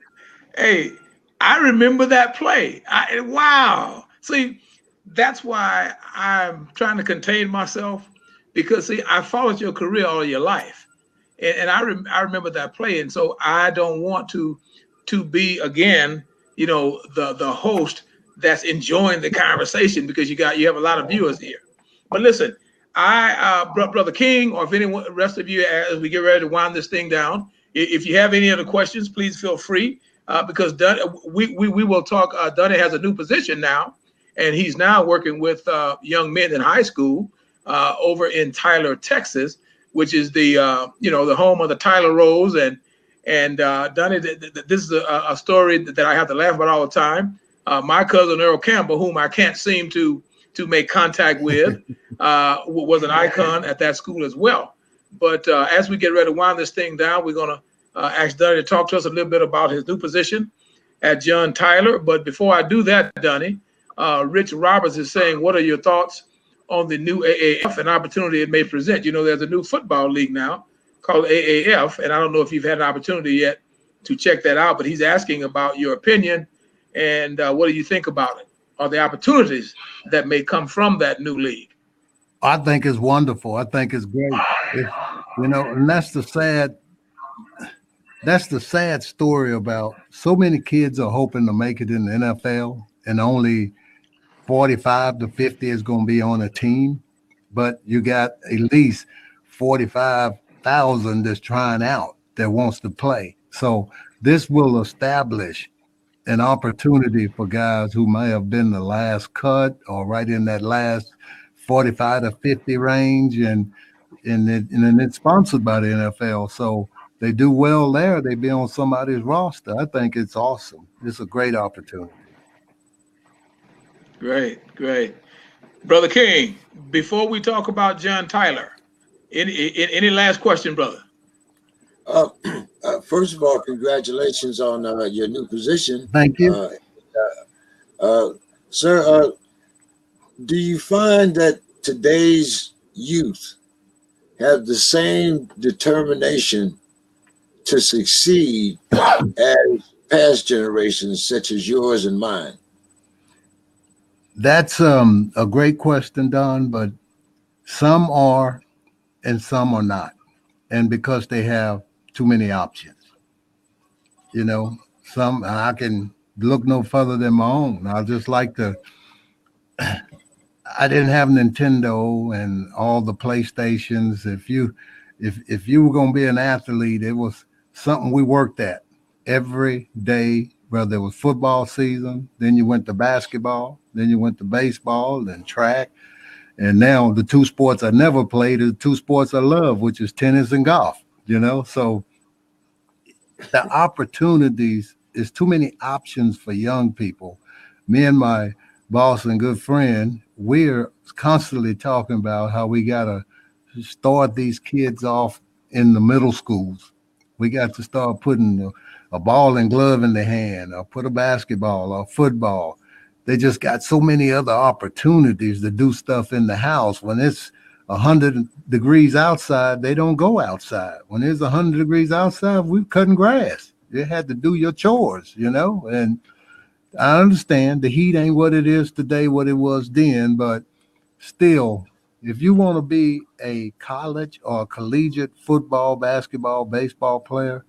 Hey, I remember that play. Wow. See, that's why I'm trying to contain myself because see, I followed your career all your life, and I remember that play, and so I don't want to be again, the host that's enjoying the conversation because you have a lot of viewers here. But listen, brother King, or if anyone rest of you, as we get ready to wind this thing down, if you have any other questions, please feel free. Because we will talk. Dunny has a new position now, and he's now working with young men in high school over in Tyler, Texas, which is the home of the Tyler Rose. And Dunny, this is a story that I have to laugh about all the time. My cousin Earl Campbell, whom I can't seem to make contact with, was an icon at that school as well. But as we get ready to wind this thing down, we're gonna ask Dunny to talk to us a little bit about his new position at John Tyler. But before I do that, Dunny, Rich Roberts is saying, what are your thoughts on the new AAF and opportunity it may present? There's a new football league now called AAF, and I don't know if you've had an opportunity yet to check that out, but he's asking about your opinion and what do you think about it? Are the opportunities that may come from that new league? I think it's wonderful. I think it's great. And that's the sad story about so many kids are hoping to make it in the NFL, and only 45 to 50 is going to be on a team, but you got at least 45,000 that's trying out that wants to play. So this will establish an opportunity for guys who may have been the last cut or right in that last 45 to 50 range, and it's sponsored by the NFL. So they do well there. They be on somebody's roster. I think it's awesome. It's a great opportunity. Great, great. Brother King, before we talk about John Tyler, any last question, brother? Uh, First of all, congratulations on your new position. Thank you. Uh, Sir, do you find that today's youth have the same determination to succeed as past generations, such as yours and mine? That's a great question, Don, but some are and some are not. And because they have too many options, some I can look no further than my own. I just like to I didn't have Nintendo and all the PlayStations. If you were gonna be an athlete, it was something we worked at every day, whether it was football season, then you went to basketball, then you went to baseball, then track. And now the two sports I never played are the two sports I love, which is tennis and golf. So the opportunities is too many options for young people. Me and my boss and good friend, we're constantly talking about how we gotta start these kids off in the middle schools. We got to start putting a ball and glove in their hand, or put a basketball or football. They just got so many other opportunities to do stuff in the house. When it's 100 degrees outside, they don't go outside. When it's 100 degrees outside, we're cutting grass. You had to do your chores. And I understand the heat ain't what it is today, what it was then, but still, if you want to be a college or a collegiate football, basketball, baseball player,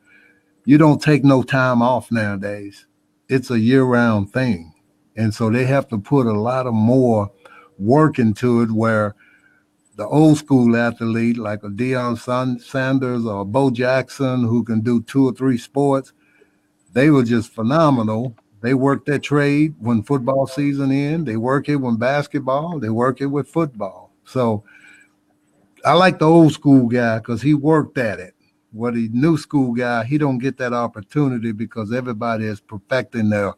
you don't take no time off nowadays. It's a year-round thing. And so they have to put a lot of more work into it, where the old school athlete like a Sanders or a Bo Jackson, who can do two or three sports, they were just phenomenal. They work their trade when football season ends. They work it when basketball. They work it with football. So I like the old school guy because he worked at it. What the new school guy, he don't get that opportunity because everybody is perfecting their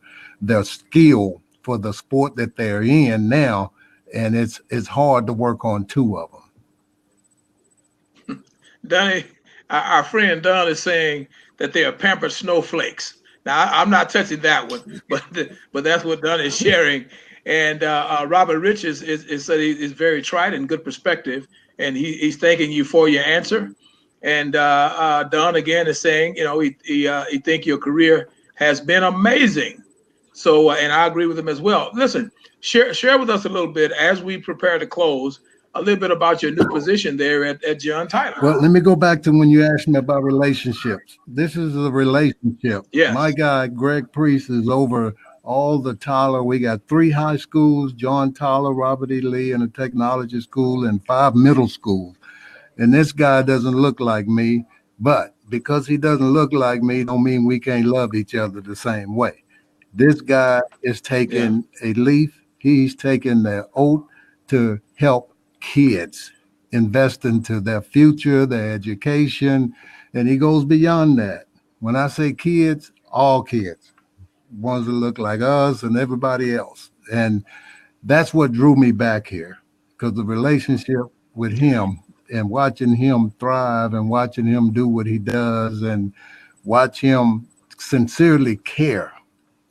skill for the sport that they're in now, and it's hard to work on two of them. Donnie, our friend Don is saying that they are pampered snowflakes. Now I'm not touching that one, but that's what Dunn is sharing. And Robert Rich is said he is very tried and good perspective, and he's thanking you for your answer. And Don again is saying, he think your career has been amazing. So, and I agree with him as well. Listen, share with us a little bit as we prepare to close, a little bit about your new position there at John Tyler. Well, let me go back to when you asked me about relationships. This is a relationship. My Yes. guy, Greg Priest, is over all the Tyler. We got 3 high schools, John Tyler, Robert E. Lee, and a technology school, and 5 middle schools. And this guy doesn't look like me, but because he doesn't look like me, don't mean we can't love each other the same way. This guy is Yeah. taking a leaf. He's taking the oath to help kids invest into their future, their education, and he goes beyond that. When I say kids, all kids, ones that look like us and everybody else. And that's what drew me back here because the relationship with him and watching him thrive and watching him do what he does and watch him sincerely care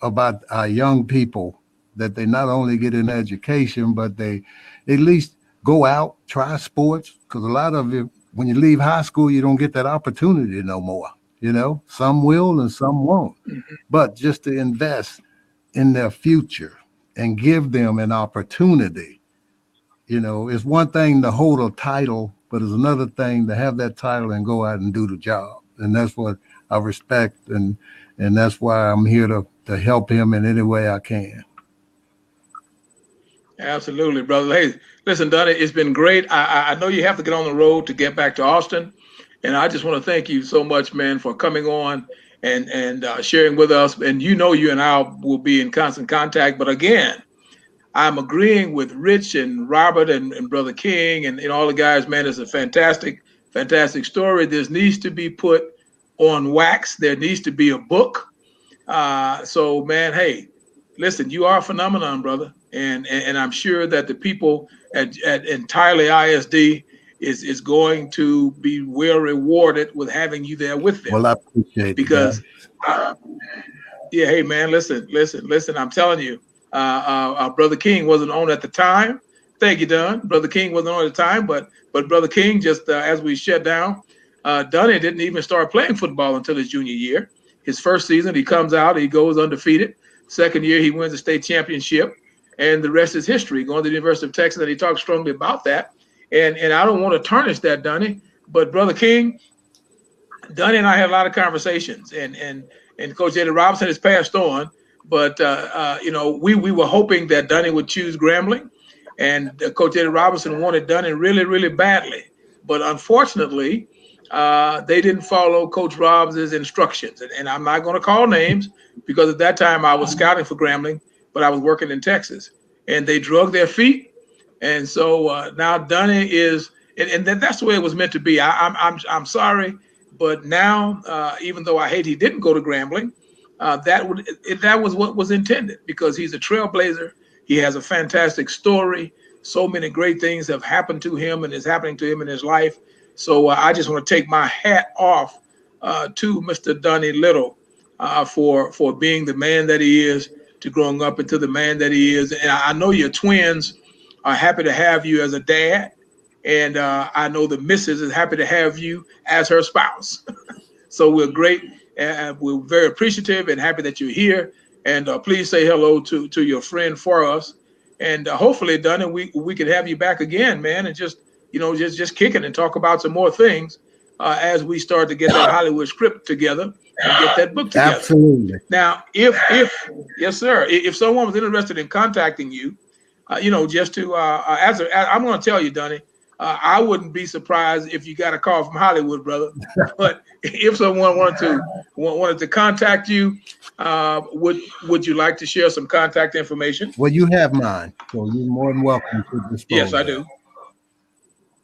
about our young people, that they not only get an education, but they at least go out, try sports. Because a lot of it, when you leave high school, you don't get that opportunity no more. Some will and some won't. Mhm. But just to invest in their future and give them an opportunity. It's one thing to hold a title, but it's another thing to have that title and go out and do the job. And that's what I respect, and that's why I'm here to help him in any way I can. Absolutely, brother. Hey, listen, Donnie, it's been great. I know you have to get on the road to get back to Austin, and I just want to thank you so much, man, for coming on and sharing with us. And you and I will be in constant contact. But again, I'm agreeing with Rich and Robert and Brother King and all the guys, man. It's a fantastic, fantastic story. This needs to be put on wax. There needs to be a book. So, man, hey, listen, you are a phenomenon, brother, and I'm sure that the people at entirely ISD is going to be well rewarded with having you there with them Well, I appreciate it, because guys. yeah, hey man, listen. I'm telling you, Brother King wasn't on at the time. Thank you, Don. Brother King wasn't on at the time, but Brother King just as we shut down, Dunny didn't even start playing football until his junior year. His first season, he comes out, he goes undefeated. Second year, he wins the state championship, and the rest is history. Going to the University of Texas, and he talks strongly about that. And I don't want to tarnish that, Dunny, but Brother King, Dunny and I had a lot of conversations, and Coach Eddie Robinson has passed on, but we were hoping that Dunny would choose Grambling, and Coach Eddie Robinson wanted Dunny really, really badly, but unfortunately, they didn't follow Coach Robs' instructions, and I'm not going to call names because at that time I was scouting for Grambling, but I was working in Texas, and they drug their feet, and so now Dunny is, and that's the way it was meant to be. I'm sorry, but now, even though I hate he didn't go to Grambling, that was what was intended because he's a trailblazer. He has a fantastic story. So many great things have happened to him and is happening to him in his life. So I just want to take my hat off to Mr. Dunny Little for being the man that he is, to growing up into the man that he is. And I know your twins are happy to have you as a dad. And I know the missus is happy to have you as her spouse. So we're great, and we're very appreciative and happy that you're here. And please say hello to your friend for us. And hopefully, Dunny, we can have you back again, man, and just kick it and talk about some more things as we start to get that Hollywood script together and get that book together. Absolutely. Now, if yes, sir, if someone was interested in contacting you, just to as I'm going to tell you, Dunny, I wouldn't be surprised if you got a call from Hollywood, brother. But if someone wanted to contact you, would you like to share some contact information? Well, you have mine, so you're more than welcome to Yes, dispose I of. do.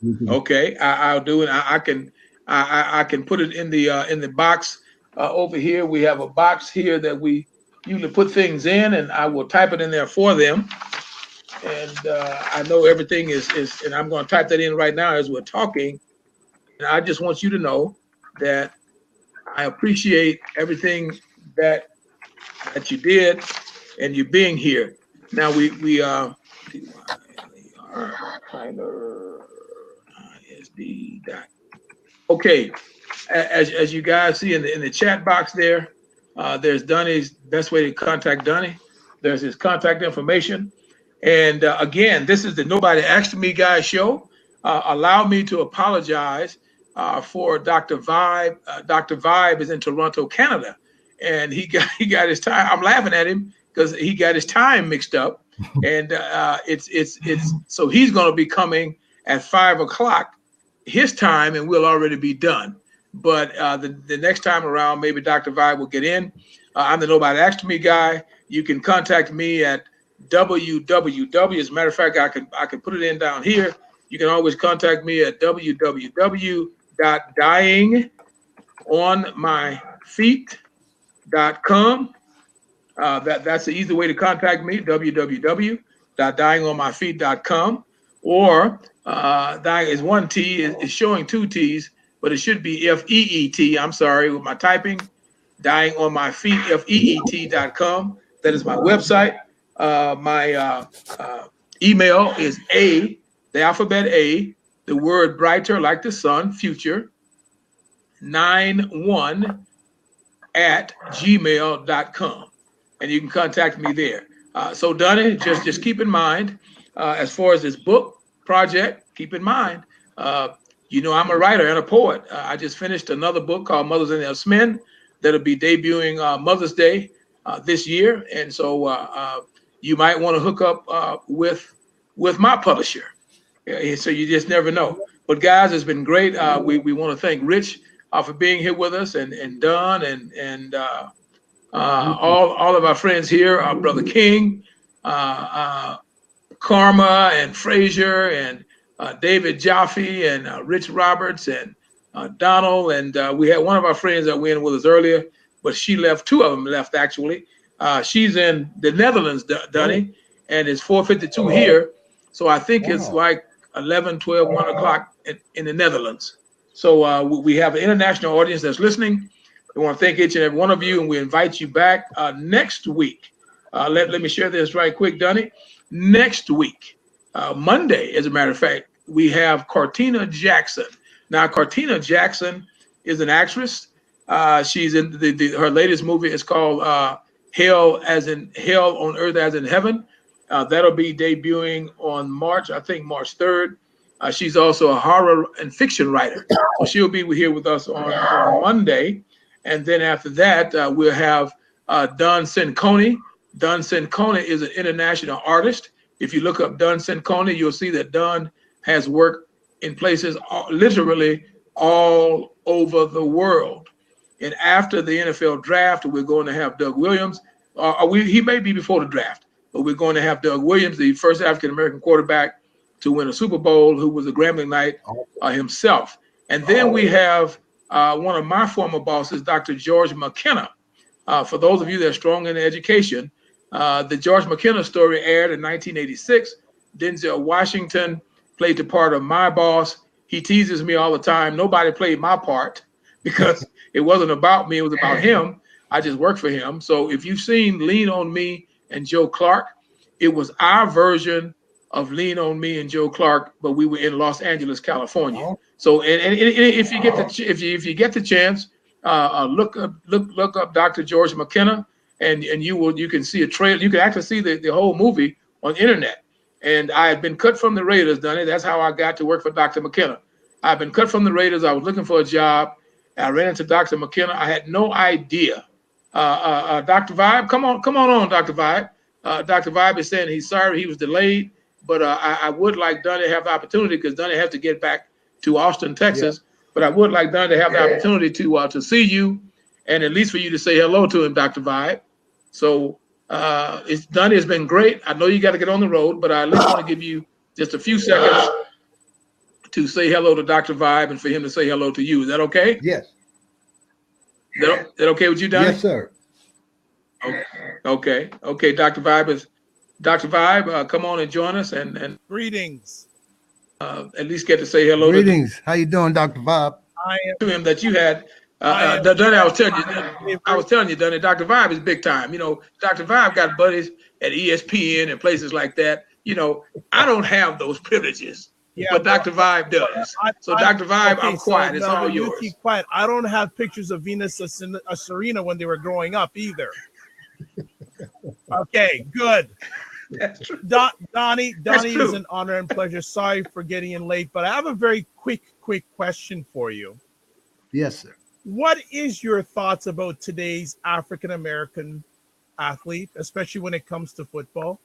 You can, Okay, I'll do it. I can put it in the box over here. We have a box here that we usually put things in, and I will type it in there for them. And I know everything is, and I'm going to type that in right now as we're talking. And I just want you to know that I appreciate everything that that you did and you being here. Now we Tyler ISD. Okay, as you guys see in the chat box there, there's Donnie's best way to contact Donnie. There's his contact information. And again, this is the Nobody Asked Me Guy show. Allow me to apologize for Dr. Vibe. Dr. Vibe is in Toronto, Canada, and he got his time. I'm laughing at him because he got his time mixed up, and it's so he's going to be coming at 5 o'clock his time, and we'll already be done. But the next time around, maybe Dr. Vibe will get in. I'm the Nobody Asked Me Guy. You can contact me at www. As a matter of fact, I can put it in down here. You can always contact me at www.dyingonmyfeet.com. That's the easy way to contact me, www.dyingonmyfeet.com. Or dying is one T, is showing two T's, but it should be FEET. I'm sorry with my typing. Dying on my feet, FEET.com. That is my website. My email is the alphabet A, the word brighter like the sun, future, 91 at gmail.com. And you can contact me there. So Donnie, just keep in mind, as far as this book project, keep in mind, you know, I'm a writer and a poet. I just finished another book called Mothers and Their Men that'll be debuting Mother's Day this year. And so you might want to hook up with my publisher. So you just never know. But guys, it's been great. We want to thank Rich for being here with us, and Don, and all of our friends here, our brother King, Karma, and Frazier, and David Jaffe, and Rich Roberts, and Donald, and we had one of our friends that went in with us earlier, but she left. Two of them left actually. She's in the Netherlands, Donnie, and it's 4:52 here. So I think it's like 11, 12, 1 o'clock in the Netherlands. So we have an international audience that's listening. We want to thank each and every one of you, and we invite you back next week. Let me share this right quick, Donnie. Next week, Monday, as a matter of fact, we have Cartina Jackson. Now, Cartina Jackson is an actress. She's in her latest movie is called Hell on Earth as in Heaven. That'll be debuting on March 3rd. She's also a horror and fiction writer. So she'll be here with us on Monday. And then after that, we'll have Don Cincone. Don Cincone is an international artist. If you look up Don Cincone, you'll see that Don has worked in places literally all over the world. And after the NFL draft, we're going to have Doug Williams. He may be before the draft, but we're going to have Doug Williams, the first African-American quarterback to win a Super Bowl, who was a Grambling Knight himself. And then we have one of my former bosses, Dr. George McKenna. For those of you that are strong in education, the George McKenna story aired in 1986. Denzel Washington played the part of my boss. He teases me all the time. Nobody played my part because it wasn't about me. It was about him. I just worked for him. So if you've seen Lean on Me and Joe Clark, it was our version of Lean on Me and Joe Clark, but we were in Los Angeles, California. So and if you get the chance, look up Dr. George McKenna, and you can see a trailer. You can actually see the whole movie on the internet. And I had been cut from the Raiders, Donnie. That's how I got to work for Dr. McKenna. I've been cut from the Raiders. I was looking for a job. I ran into Dr. McKenna. I had no idea. Dr. Vibe, come on, Dr. Vibe. Dr. Vibe is saying he's sorry he was delayed, but I would like Donnie to have the opportunity, because Donnie has to get back to Austin, Texas. Yeah. But I would like Donnie to have the opportunity to see you, and at least for you to say hello to him, Dr. Vibe. So Donnie has been great. I know you got to get on the road, but I at least want to give you just a few seconds to say hello to Dr. Vibe and for him to say hello to you. Is that okay? Yes. Is that okay with you, Donnie? Yes, sir. Okay. Dr. Vibe, come on and join us and greetings. At least get to say hello. Greetings. How you doing, Dr. Vibe? I am to him that you had Dunny, I was favorite. telling you, Dunny, Dr. Vibe is big time. You know, Dr. Vibe got buddies at ESPN and places like that. You know, I don't have those privileges, Yeah, but Dr. Vibe does. So, Dr. Vibe, okay. I'm So quiet. It's all Melvin, you keep yours. quiet. I don't have pictures of Venus Serena when they were growing up either. Okay, good. That's true. Donnie, That's it is true. an honor and pleasure. Sorry for getting in late, but I have a very quick question for you. Yes, sir. What is your thoughts about today's African American athlete, especially when it comes to football?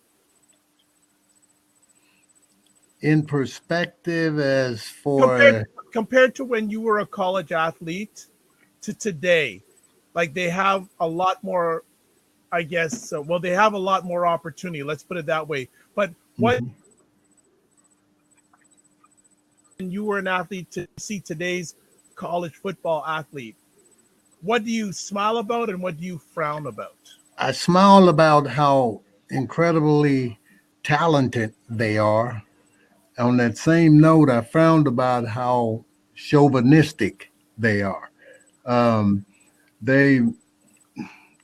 In perspective, as Compared for compared to when you were a college athlete to today, like they have a lot more, I guess. Well, they have a lot more opportunity. Let's put it that way. But what Mhm. when you were an athlete to see today's college football athlete? What do you smile about and what do you frown about? I smile about how incredibly talented they are. On that same note, I frowned about how chauvinistic they are. Um, they,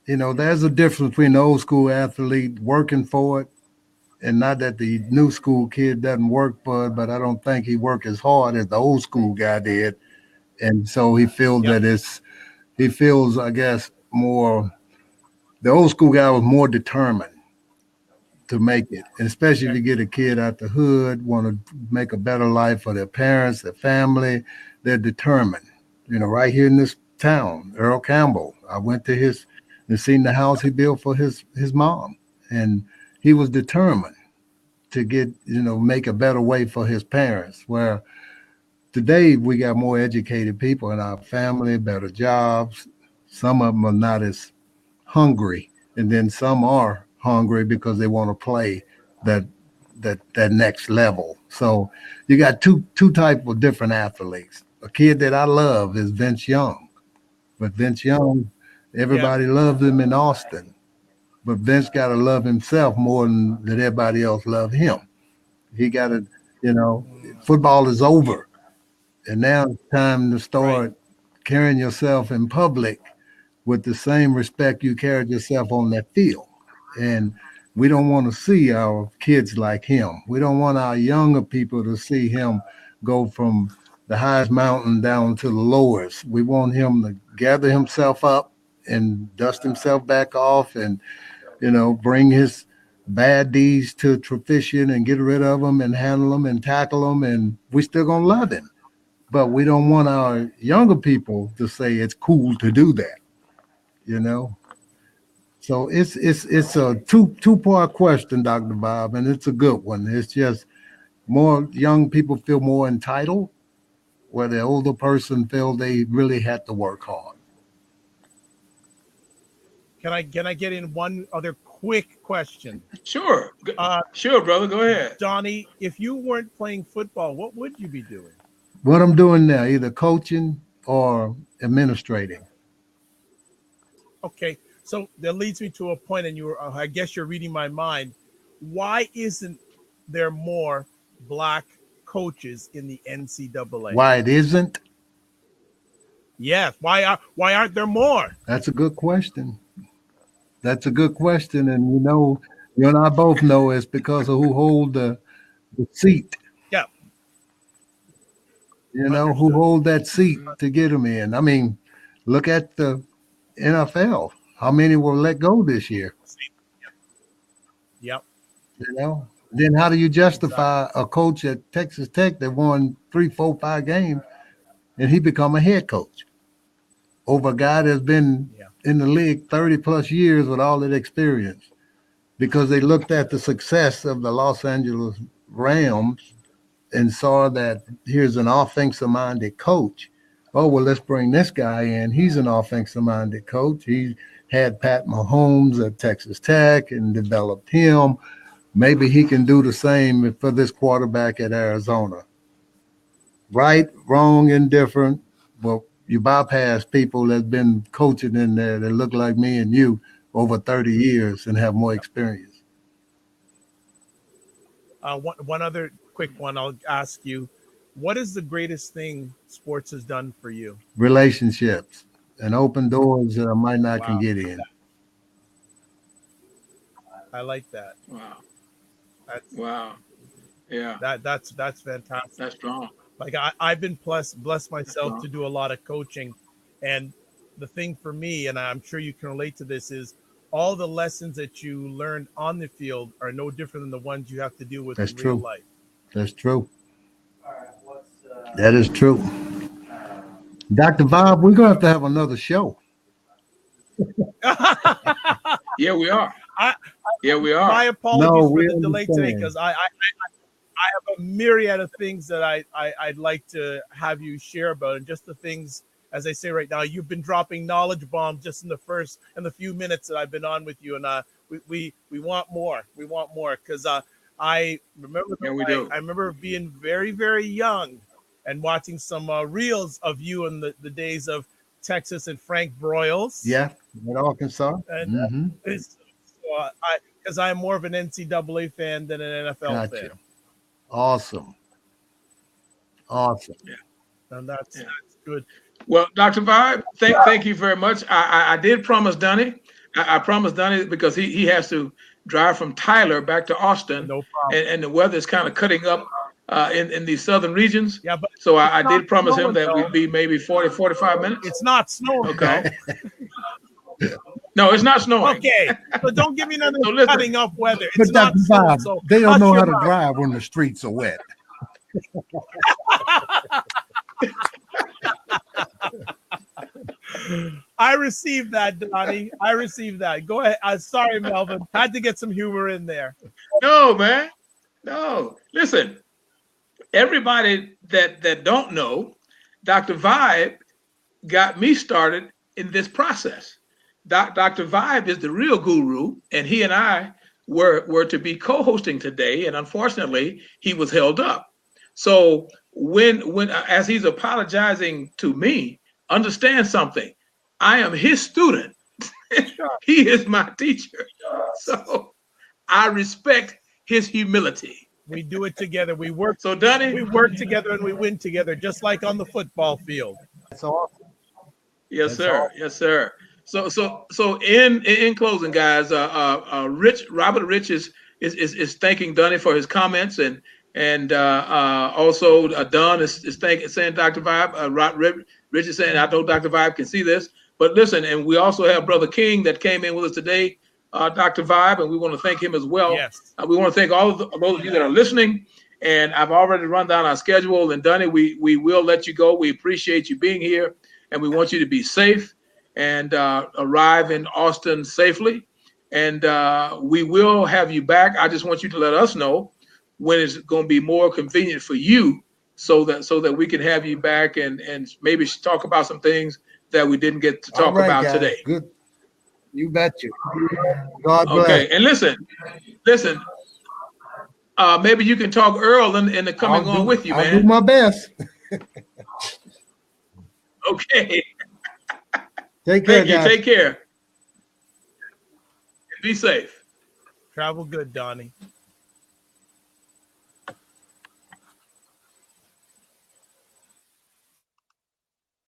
there's a difference between the old school athlete working for it, and not that the new school kid doesn't work for it, but I don't think he worked as hard as the old school guy did, and so Yep. he feels, I guess, more. The old school guy was more determined to make it, and especially if Okay. you get a kid out the hood, want to make a better life for their parents, their family, they're determined. Right here in this town, Earl Campbell, I went to his and seen the house he built for his mom, and he was determined to get, make a better way for his parents. Where today we got more educated people in our family, better jobs. Some of them are not as hungry, and then some are hungry because they want to play that that next level. So you got two type of different athletes. A kid that I love is Vince Young, but Vince Young, Yeah. everybody loves him in Austin, but Vince got to love himself more than that everybody else love him. He got to, you know, football is over, and now it's time to Right. start carrying yourself in public with the same respect you carried yourself on that field. And we don't want to see our kids like him. We don't want our younger people to see him go from the highest mountain down to the lowest. We want him to gather himself up and dust himself back off and, bring his bad deeds to fruition and get rid of them and handle them and tackle them. And we still going to love him. But we don't want our younger people to say it's cool to do that, you know. So it's a two-part question, Dr. Bob, and it's a good one. It's just more young people feel more entitled, where the older person feel they really had to work hard. Can I get in one other quick question? Sure. Uh, Sure, brother. Go ahead. Donnie, if you weren't playing football, what would you be doing? What I'm doing now, either coaching or administrating. Okay, so that leads me to a point, and I guess you're reading my mind. Why isn't there more black coaches in the NCAA? Why it isn't? Yes, why aren't there more? That's a good question. That's a good question, and you and I both know it's because of who hold the seat. Yeah, Who understood. hold that seat to get them in. I mean, look at the NFL. How many were let go this year? Yep, Then how do you exactly. justify a coach at Texas Tech that won 3, 4, 5 games and he become a head coach over a guy that's been Yeah, in the league 30 plus years with all that experience? Because they looked at the success of the Los Angeles Rams and saw that here's an offensive minded coach. Oh, well, let's bring this guy in. He's an offensive minded coach. He had Pat Mahomes at Texas Tech and developed him. Maybe he can do the same for this quarterback at Arizona. Right, wrong, indifferent. Well, you bypass people that's been coaching in there that look like me and you over 30 years and have more yep. experience. One other quick one I'll ask you. What is the greatest thing sports has done for you? Relationships. and open doors that I might not can Wow. get in. I like that. Wow. That's Wow. Yeah. that's fantastic. That's strong. Like I've been blessed That's myself strong. to do a lot of coaching, and the thing for me, and I'm sure you can relate to this, is all the lessons that you learned on the field are no different than the ones you have to deal with That's in real true. life. That's true. That is true. Dr. Bob, we're gonna have to have another show. Yeah, we are. I, Yeah, we my are. apologies No, for we the delay today, understand. because I have a myriad of things that I'd like to have you share about, and just the things, as I say right now, you've been dropping knowledge bombs just in the few minutes that I've been on with you, and we want more. We want more, because I remember Yeah, we do. I remember being very, very young and watching some reels of you in the days of Texas and Frank Broyles. Yeah, in Arkansas. And Mm-hmm. because I'm more of an NCAA fan than an NFL fan. Gotcha. Awesome. Awesome. Yeah. And that's good. Well, Dr. Vibe, thank you very much. I did promise Donnie. I promised Donnie because he has to drive from Tyler back to Austin, No problem. and the weather is kind of cutting up in these southern regions. Yeah, but So it's I not did promise him snowing, that though. we'd be maybe 40, 45 minutes. It's not snowing. Okay. though. No, it's not snowing. Okay, so don't give me none of So this listen. cutting up weather. It's But not Dr. snowing, Bob, so they don't hush know how your to mouth. drive when the streets are wet. I received that, Donnie. I received that. Go ahead. Sorry, Melvin. Had to get some humor in there. No, man. No. Listen, everybody that don't know, Dr. Vibe got me started in this process. Dr. Vibe is the real guru, and he and I were to be co-hosting today, and unfortunately, he was held up. So when as he's apologizing to me, understand something. I am his student. He is my teacher. So I respect his humility. We do it together. We work. So Donnie, We work together and we win together, just like on the football field. That's awesome. yes, That's sir. awesome. Yes, sir. So in closing, guys, Robert Rich is thanking Donnie for his comments, and also Don is saying Dr. Vibe. Rich is saying, I know Dr. Vibe can see this, but listen, and we also have Brother King that came in with us today, Dr. Vibe, and we want to thank him as well. Yes. We want to thank all of those of you that are listening. And I've already run down our schedule. And Donnie, we will let you go. We appreciate you being here, and we want you to be safe and arrive in Austin safely. And we will have you back. I just want you to let us know when it's going to be more convenient for you, so that we can have you back and maybe talk about some things that we didn't get to All talk right, about guys. today. Good. You betcha. God bless. Okay. And listen. Maybe you can talk Earl in the coming on with you, I'll man. do my best. Okay. Take care, Thank you. guys. Take care. Be safe. Travel good, Donnie.